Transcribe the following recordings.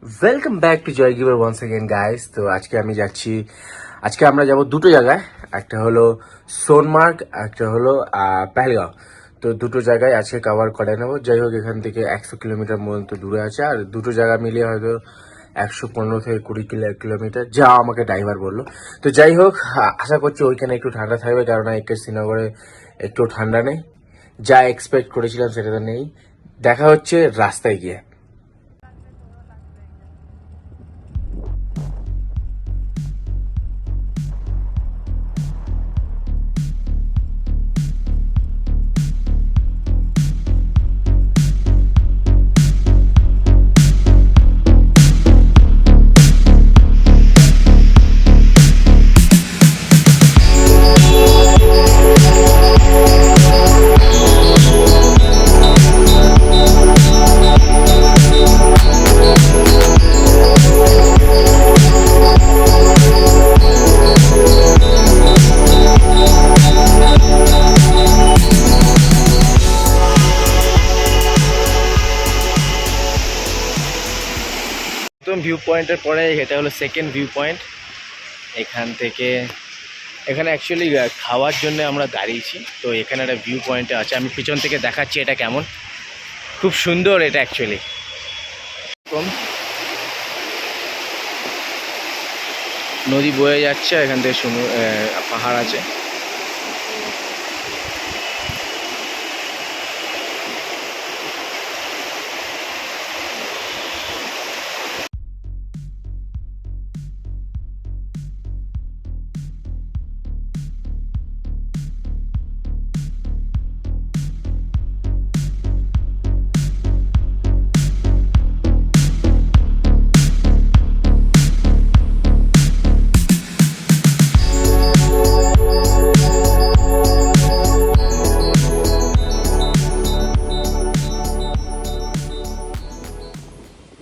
Welcome back to Joy giver once again guys. তো আজকে আমরা যাব দুটো জায়গায়, একটা হলো সোনমার্গ, একটা হলো পেহেলগাঁও। তো দুটো জায়গায় আজকে কভার করে নেবো। যাই হোক, এখান থেকে 100 কিলোমিটার মতো দূরে আছে, আর দুটো জায়গা মিলিয়ে হয়তো 115 থেকে 20 কিলোমিটার, যা আমাকে ড্রাইভার বললো। তো যাই হোক, আশা করছি ওইখানে একটু ঠান্ডা থাকবে, কারণ একে শ্রীনগরে একটু ঠান্ডা নেই। যা এক্সপেক্ট করেছিলাম সেটা তো নেই। দেখা হচ্ছে রাস্তায় গিয়ে। একদম ভিউ পয়েন্টের পরে এটা হলো সেকেন্ড ভিউ পয়েন্ট। এখানে অ্যাকচুয়ালি খাওয়ার জন্য আমরা দাঁড়িয়েছি। তো এখানে একটা ভিউ পয়েন্ট আছে, আমি পিছন থেকে দেখাচ্ছি এটা কেমন। খুব সুন্দর এটা অ্যাকচুয়ালি। নদী বয়ে যাচ্ছে, এখান থেকে পাহাড় আছে।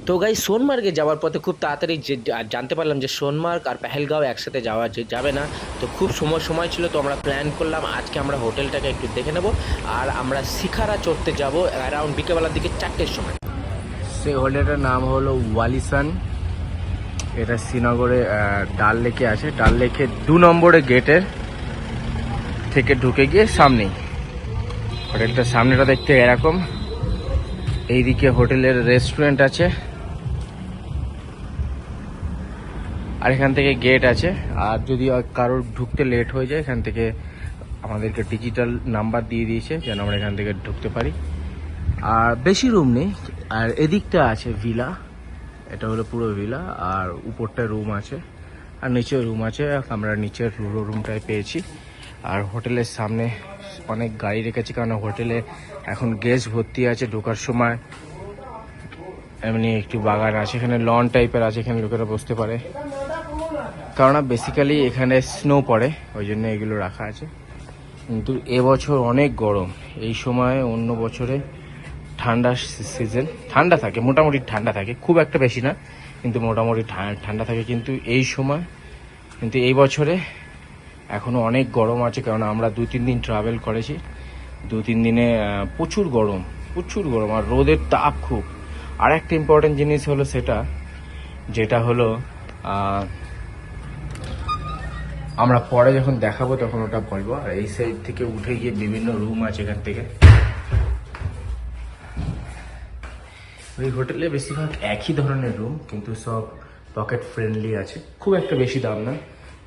তো গাই, সোনমার্গে যাওয়ার পথে খুব তাড়াতাড়ি জানতে পারলাম যে সোনমার্গ আর পেহেলগাঁও একসাথে যাবে না। তো খুব সময় ছিল, তো আমরা প্ল্যান করলাম আজকে আমরা হোটেলটাকে একটু দেখে নেব, আর আমরা শিখারা চড়তে যাব অ্যারাউন্ড বিকেলবেলার দিকে 4টের সময়। সেই হোটেলটার নাম হলো ওয়ালিসান। এটা শ্রীনগরে ডাল লেকে আছে। ডাল লেকে 2 নম্বরে গেটের থেকে ঢুকে গিয়ে সামনেই হোটেলটার সামনেটা দেখতে এরকম। এইদিকে হোটেলের রেস্টুরেন্ট আছে, আর এখান থেকে গেট আছে। আর যদি কারোর ঢুকতে লেট হয়ে যায়, এখান থেকে আমাদেরকে ডিজিটাল নাম্বার দিয়ে দিয়েছে যেন আমরা এখান থেকে ঢুকতে পারি। আর বেশি রুম নেই। আর এদিকটা আছে ভিলা, এটা হলো পুরো ভিলা, আর উপরটা রুম আছে, আর নিচে রুম আছে। আমরা নিচের রুমটাই পেয়েছি। আর হোটেলের সামনে অনেক গাড়ি রেখেছি, কারণ হোটেলে এখন গেস্ট ভর্তি আছে। ঢোকার সময় এমনি একটু বাগান আছে, এখানে লন টাইপের আছে, এখানে লোকেরা বসতে পারে, কারণ বেসিক্যালি এখানে স্নো পড়ে, ওই জন্য এগুলো রাখা আছে। কিন্তু এবছর অনেক গরম। এই সময় অন্য বছরে ঠান্ডা সিজন, ঠান্ডা থাকে, মোটামুটি ঠান্ডা থাকে, খুব একটা বেশি না, কিন্তু মোটামুটি ঠান্ডা থাকে। কিন্তু এই বছরে এখনও অনেক গরম আছে, কারণ আমরা 2-3 দিন ট্রাভেল করেছি। 2-3 দিনে প্রচুর গরম, আর রোদের তাপ খুব। আর একটা ইম্পর্টেন্ট জিনিস হলো যেটা হলো আমরা পরে যখন দেখাবো তখন ওটা বলবো। আর এই সাইড থেকে উঠে গিয়ে বিভিন্ন রুম আছে এখান থেকে। ওই হোটেলে বেশিরভাগ একই ধরনের রুম, কিন্তু সব পকেট ফ্রেন্ডলি আছে। খুব একটা বেশি দাম না,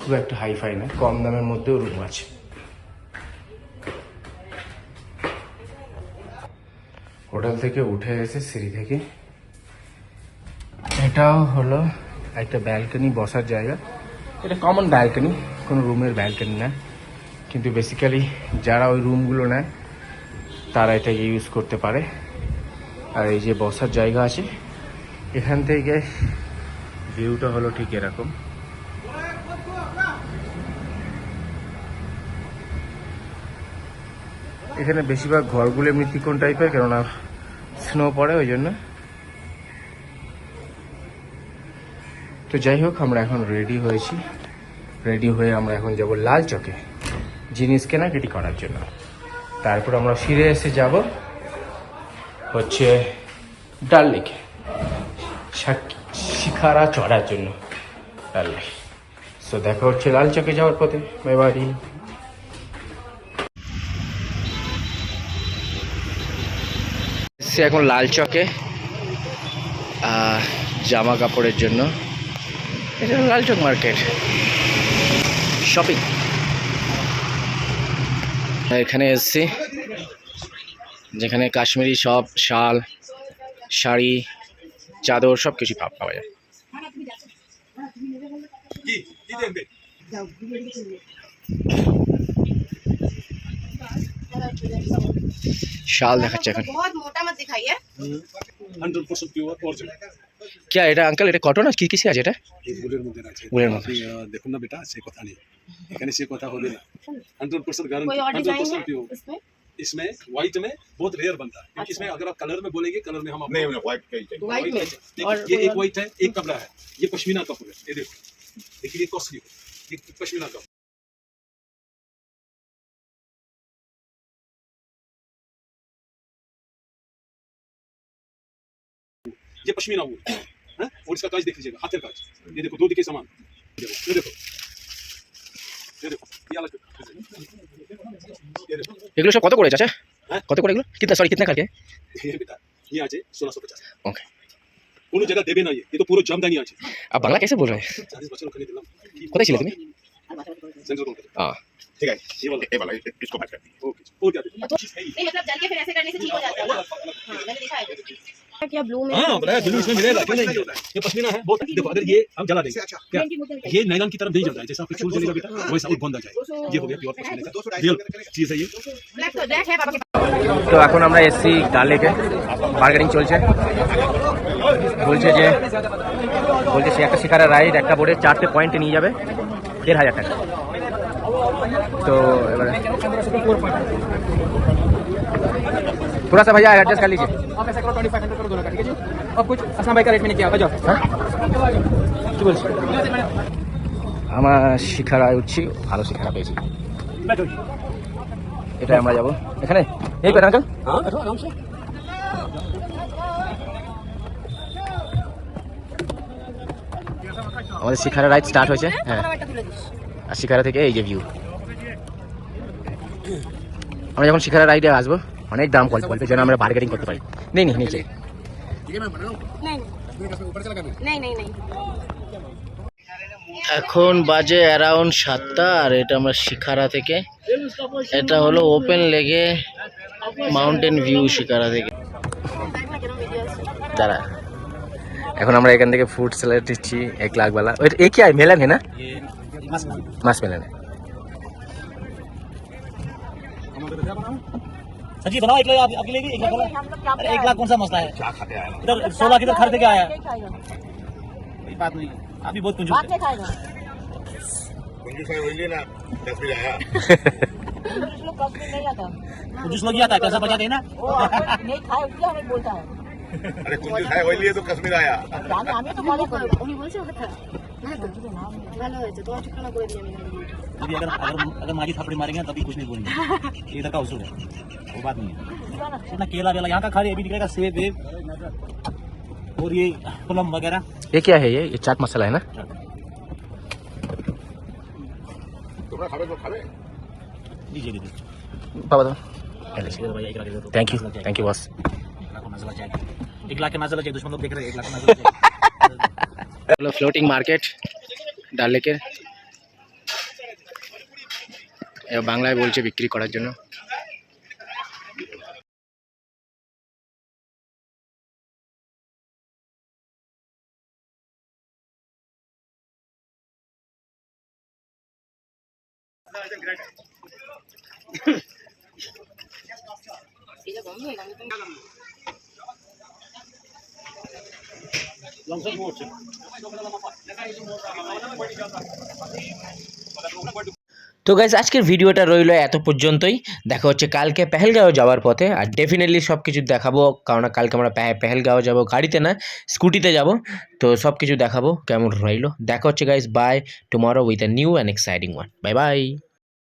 খুব একটা হাইফাই না, কম দামের মধ্যেও রুম আছে। হোটেল থেকে উঠে এসে সিঁড়ি থেকে এটাও হলো একটা ব্যালকনি, বসার জায়গা। এটা কমন ব্যালকনি, কোনো রুমের ব্যালকনি না, কিন্তু বেসিক্যালি যারা ওই রুমগুলো নেয় তারা এটা ইউজ করতে পারে। আর এই যে বসার জায়গা আছে, এখান থেকে ভিউটা হলো ঠিক এরকম। এখানে বেশিরভাগ ঘরগুলো এমনি ত্রিকোণ টাইপের, কেননা স্নো পড়ে ওই জন্য। তো যাই হোক, আমরা এখন রেডি হয়ে আমরা এখন যাব লাল চকে জিনিস কেনাকাটি করার জন্য। তারপর আমরা ফিরে এসে যাব হচ্ছে ডাল লেকে শিখারা চড়ার জন্য। তাহলে সো দেখা হচ্ছে লাল চকে যাওয়ার পথে। Bye bye. এখন লাল চকে জামা কাপড়ের জন্য। এটা লাল চক মার্কেট শপিং। এখানে এসছি যেখানে কাশ্মীরি সব শাল, শাড়ি, চাদর সব কিছু পাওয়া যায়। শাল দেখাচ্ছে এখন। क्या এটা আঙ্কেল এটা কটন কি কিসে আছে এটা? উলের মধ্যে দেখুন না বেটা সে কথা নেই এখানে সে কথা হবে না 100% गारंटी 100% प्योर इसमें व्हाइट में बहुत रेयर बनता है क्योंकि इसमें अगर आप कलर में बोलेंगे कलर में हम नहीं व्हाइट में और ये एक व्हाइट है एक कपड़ा है ये पश्मीना कपड़ा है ये देखो देखिए ये कॉस्टली है ये पश्मीना कपड़ा ये पश्मीना वूल है और इसका काज देख लीजिएगा हाथ का काज ये देखो दो दिखे सामान ये देखो ये देखो ये अलग এগুলো সব কত করে চাচা? কত করে এগুলো? কিতনা সরি কিতনা কাটে? ये बेटा ये आज 1650 ओके। কোনো জায়গা দেবে না ये तो पूरा জামদানি আছে। आप बांग्ला कैसे बोल रहे हैं? 40 বছর ওখানে দিলাম। কোথায় ছিলে তুমি? सेंट्रल कोलकाता। हां ठीक है ये वाला इसको बात करते हैं ओके और क्या नहीं मतलब जल के फिर ऐसे करने से ठीक हो जाता है। हां मैंने देखा है क्या ब्लू में। हां ब्लैक ब्लू इसमें मिलेगा क्यों नहीं ये पश्मीना है बहुत देखो अगर ये हम जला देंगे क्या ये नायलॉन की तरफ नहीं जलता है जैसा आपका चूल जलेगा बेटा वैसा वो बंद आ जाएगा ये हो गया प्योर पश्मीना का रियल चीज है ये ब्लैक तो ब्लैक है पापा के তো এখন আমরা এসছি ডাল লেকে। বার্গেনিং চলছে। বলছে সে একটা শিকারা রাইড একটা বোর্ডে 4টে পয়েন্টে নিয়ে যাবে 1500 টাকা। তো এবারে थोड़ा सा भैया एडजस्ट कर लीजिए। आप ऐसा करो 2500 करो दोनों का ठीक है जी। अब कुछ असलम भाई का रेट में नहीं किया बजाओ। কি বলছি? আমার শিখারায় উঠছি, ভালো শিখারা পেয়েছি। এটা আমরা যাবো এখানে এই করে আঙ্কেল। আমাদের শিখারা রাইড স্টার্ট হয়েছে। হ্যাঁ আর শিখারা থেকে এই যে ভিউ। আমরা যখন শিখারা রাইডে আসবো অনেক দাম বলবে যেন আমরা বার্গেনিং করতে পারি। নেই নিচে এখন বাজে অ্যারাউন্ড 7টা আর এটা আমরা শিখারা থেকে। এটা হলো ওপেন লেগে মাউন্টেন ভিউ শিখারা থেকে। দাঁড়া এখন আমরা এখান থেকে ফুড স্যালাড দিচ্ছি 1 লাখ वाला। ये क्या है मेलन है ना? मास मेलन है। सब्जी बनाओ 1 लाख आपके लिए भी 1 लाख बोला। अरे 1 लाख कौन सा मसला है? क्या खाते आए इधर 16 किधर खरीद के आया कोई बात नहीं आप भी बहुत कंजूस है। कंजूस है वही ना 10 में आया कंजूस लोग ही आता है कैसा बचा देना नहीं खाए क्या हमें बोलता है अरे कंजूस है वही लिए तो कश्मीर आया আমি তো ফলো করি উনি বলছে কথা মানে তো ভালো হয়েছে তো ঠিকানা করে দিয়ে अभी अगर माजी थप्पड़ी मारेंगे तभी कुछ नहीं बोलेंगे ये इधर का उसूल है वो बात नहीं है इतना केला वेला यहाँ का खा रहे अभी निकलेगा सेब वेब और ये प्लम वगैरह। ये क्या है? ये चाट मसाला है ना? তোমরা খাবে তো খাবে लीजिए दीदी पापा दो। भैया 1 लाख दे दो। Thank you boss. 1 लाख को नजला चाहिए 1 लाख के नजला चाहिए दुश्मन लोग देख रहे हैं 1 लाख को नजला चाहिए। হলো ফ্লোটিং মার্কেট ডাল লেকের। বাংলায় বলছে বিক্রি করার জন্য। তো গাইজ আজকের ভিডিওটা রইলো এত পর্যন্তই। দেখা হচ্ছে কালকে পেহেলগাঁও যাওয়ার পথে। আর ডেফিনেটলি সব কিছু দেখাবো কারণ কালকে আমরা পেহেলগাঁও যাবো গাড়িতে না স্কুটিতে যাব। তো সব কিছু দেখাবো কেমন রইলো। দেখা হচ্ছে guys bye tomorrow with a new and exciting one. Bye bye.